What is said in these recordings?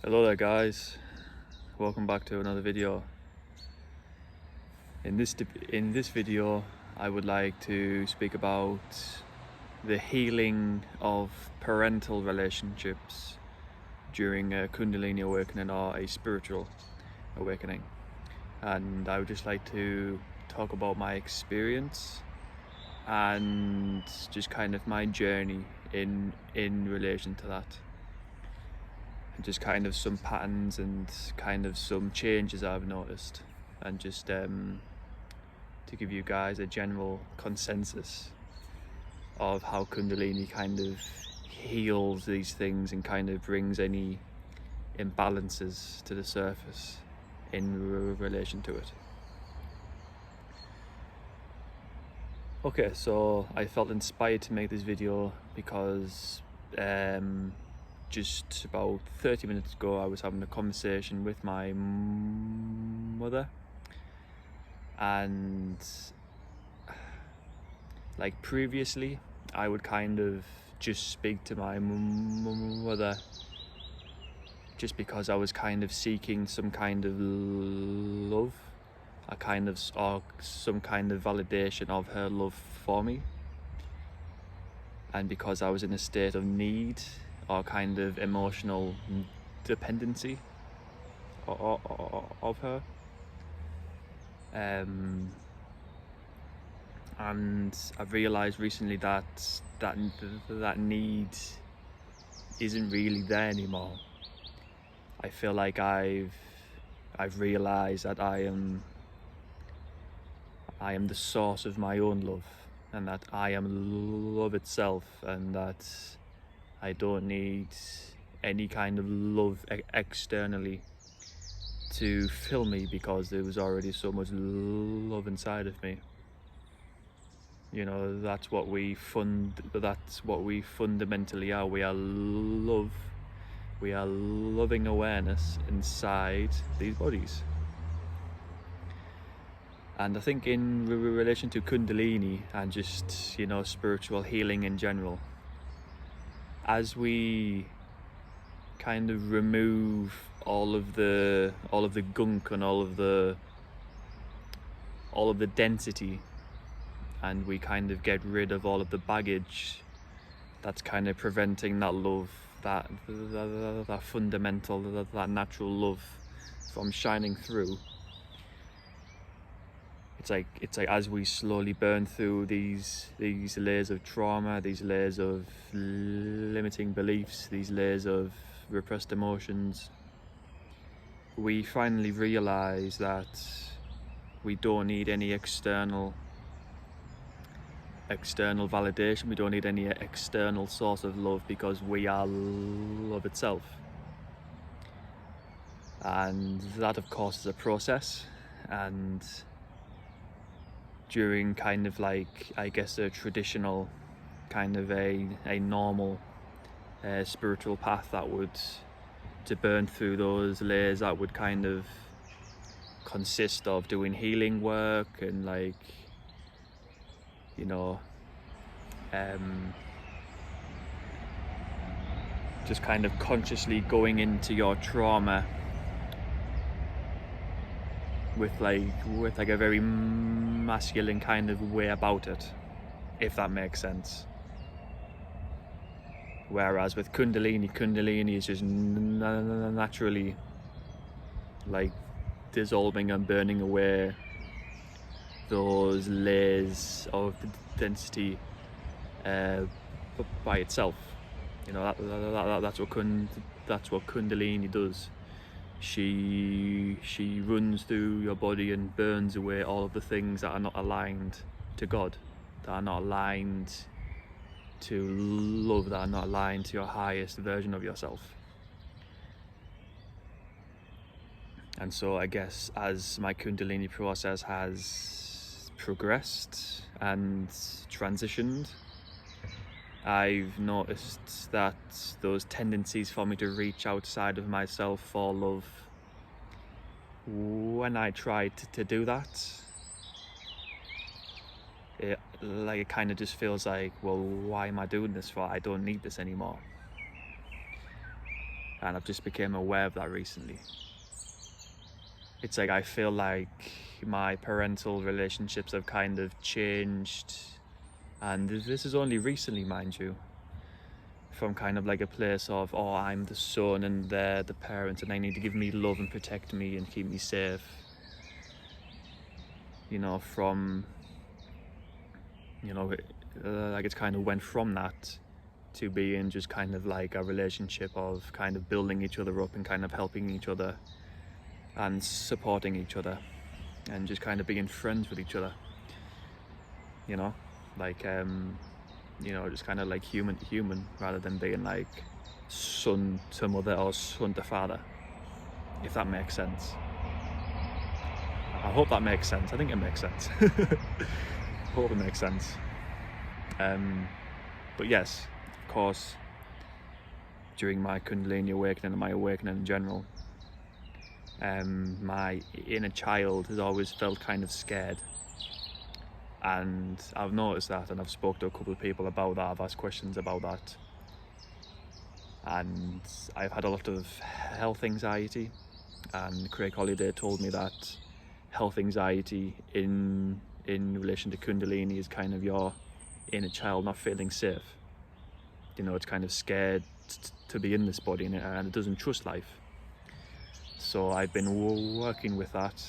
Hello there guys, welcome back to another video. In this video I would like to speak about the healing of parental relationships during a Kundalini awakening or a spiritual awakening, and I would just like to talk about my experience and just kind of my journey in relation to that. Just kind of some patterns and kind of some changes I've noticed, and just to give you guys a general consensus of how Kundalini kind of heals these things and kind of brings any imbalances to the surface in relation to it. Okay, so I felt inspired to make this video because just about 30 minutes ago I was having a conversation with my mother, and like previously I would kind of just speak to my mother just because I was kind of seeking some kind of love, or some kind of validation of her love for me, and because I was in a state of need or kind of emotional dependency of her, and I've realised recently that need isn't really there anymore. I feel like I've realised that I am the source of my own love, and that I am love itself, and that I don't need any kind of love externally to fill me, because there was already so much love inside of me. You know, that's what we fundamentally are. We are love. We are loving awareness inside these bodies. And I think in relation to Kundalini and just, you know, spiritual healing in general, as we kind of remove all of the gunk and all of the density, and we kind of get rid of all of the baggage that's kind of preventing that love, that fundamental, that natural love from shining through. It's like as we slowly burn through these layers of trauma, these layers of limiting beliefs, these layers of repressed emotions, we finally realize that we don't need any external validation. We don't need any external source of love, because we are love itself. And that, of course, is a process, and during kind of like, I guess, a traditional kind of a normal spiritual path that would, to burn through those layers, that would kind of consist of doing healing work and, like, you know, just kind of consciously going into your trauma with like a very masculine kind of way about it, if that makes sense. Whereas with Kundalini is just naturally like dissolving and burning away those layers of density by itself. You know, that's what Kundalini does. She runs through your body and burns away all of the things that are not aligned to God, that are not aligned to love, that are not aligned to your highest version of yourself. And so I guess as my Kundalini process has progressed and transitioned, I've noticed that those tendencies for me to reach outside of myself for love, when I tried to do that, it kind of just feels like, well, why am I doing this for? I don't need this anymore. and I've just become aware of that recently. It's like I feel like my parental relationships have kind of changed, and this is only recently, mind you, from kind of like a place of, oh, I'm the son and they're the parents and they need to give me love and protect me and keep me safe, you know, from, you know, like it's kind of went from that to being just kind of like a relationship of kind of building each other up and kind of helping each other and supporting each other and just kind of being friends with each other, you know, like you know, just kind of like human to human rather than being like son to mother or son to father, if that makes sense. I hope that makes sense. I think it makes sense. I hope it makes sense. But yes, of course, during my Kundalini awakening and my awakening in general, my inner child has always felt kind of scared, and I've noticed that, and I've spoke to a couple of people about that. I've asked questions about that, and I've had a lot of health anxiety, and Craig Holiday told me that health anxiety in relation to Kundalini is kind of your inner child not feeling safe. You know, it's kind of scared to be in this body, and it doesn't trust life. So I've been working with that,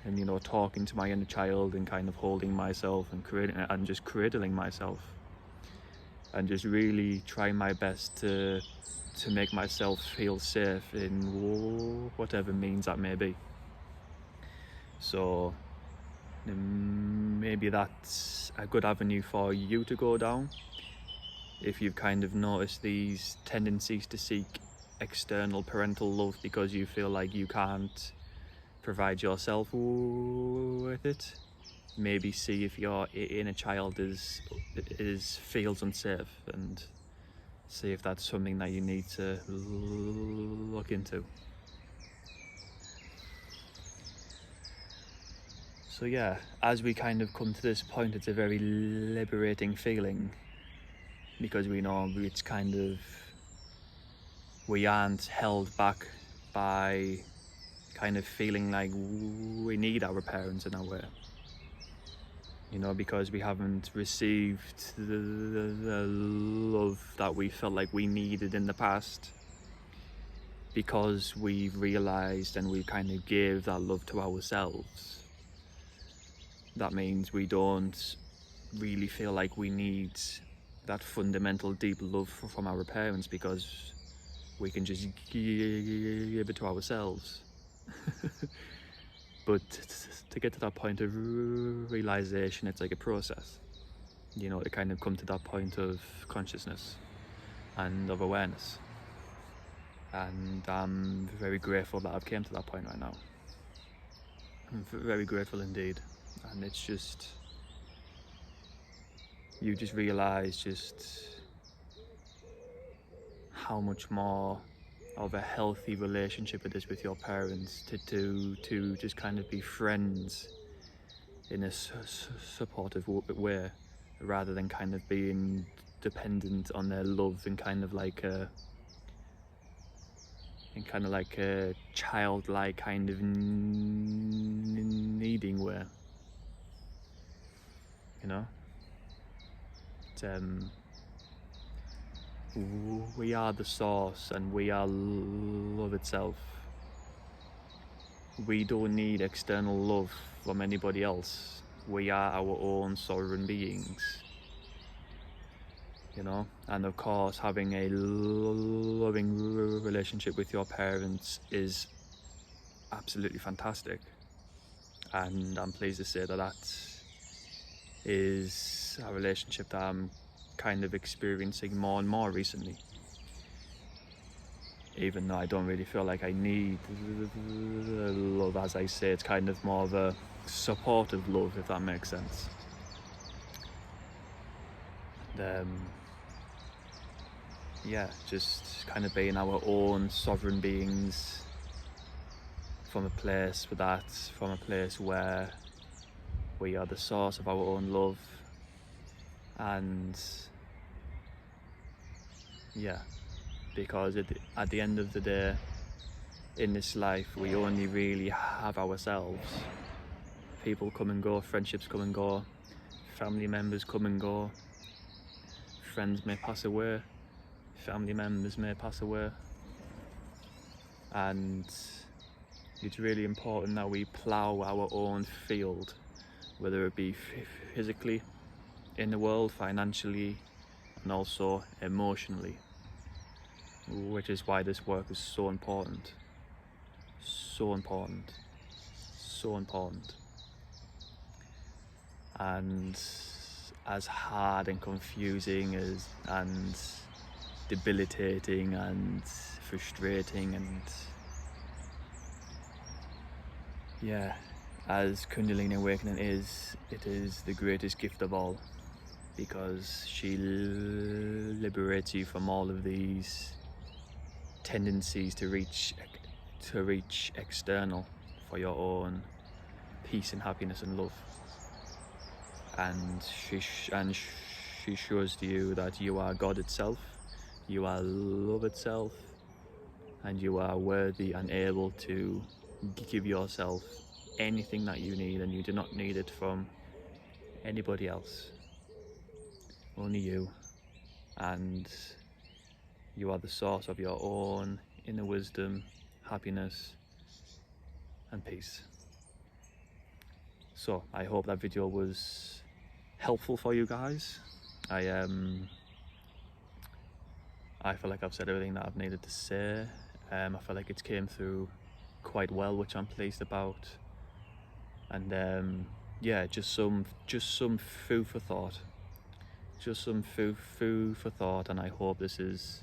and, you know, talking to my inner child and kind of holding myself and creating and just cradling myself, and just really trying my best to make myself feel safe in whatever means that may be. So maybe that's a good avenue for you to go down if you've kind of noticed these tendencies to seek external parental love because you feel like you can't provide yourself with it. Maybe see if your inner child feels unsafe, and see if that's something that you need to look into. So yeah, as we kind of come to this point, it's a very liberating feeling, because we know it's kind of, we aren't held back by kind of feeling like we need our parents in a way, you know, because we haven't received the love that we felt like we needed in the past, because we've realized and we kind of gave that love to ourselves. That means we don't really feel like we need that fundamental deep love from our parents, because we can just give it to ourselves. But to get to that point of realization, it's like a process, you know, to kind of come to that point of consciousness and of awareness. And I'm very grateful that I've came to that point right now. I'm very grateful indeed. And it's just, you just realize just how much more of a healthy relationship it is with your parents to just kind of be friends in a supportive way, rather than kind of being dependent on their love in kind of like a childlike kind of needing way, you know. We are the source and we are love itself. We don't need external love from anybody else. We are our own sovereign beings, you know. And of course, having a loving relationship with your parents is absolutely fantastic, and I'm pleased to say that that is a relationship that I'm kind of experiencing more and more recently, even though I don't really feel like I need love. As I say, it's kind of more of a supportive love, if that makes sense. Yeah, just kind of being our own sovereign beings from a place where we are the source of our own love. And yeah, because at the end of the day, in this life, we only really have ourselves. People come and go, friendships come and go, family members come and go, friends may pass away, family members may pass away, and it's really important that we plough our own field, whether it be physically in the world, financially, and also emotionally, which is why this work is so important. So important. So important. And as hard and confusing and debilitating and frustrating and as Kundalini Awakening is, it is the greatest gift of all, because she liberates you from all of these tendencies to reach external for your own peace and happiness and love. And she shows to you that you are God itself, you are love itself, and you are worthy and able to give yourself anything that you need, and you do not need it from anybody else, only you. And you are the source of your own inner wisdom, happiness and peace. So I hope that video was helpful for you guys. I feel like I've said everything that I've needed to say. I feel like it came through quite well, which I'm pleased about. And just some food for thought. Just some food for thought, and I hope this has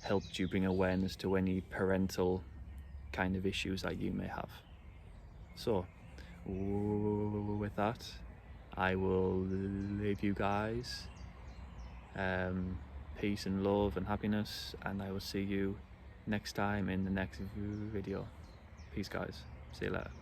helped you bring awareness to any parental kind of issues that you may have. So with that, I will leave you guys. Peace and love and happiness, and I will see you next time in the next video. Peace guys, see you later.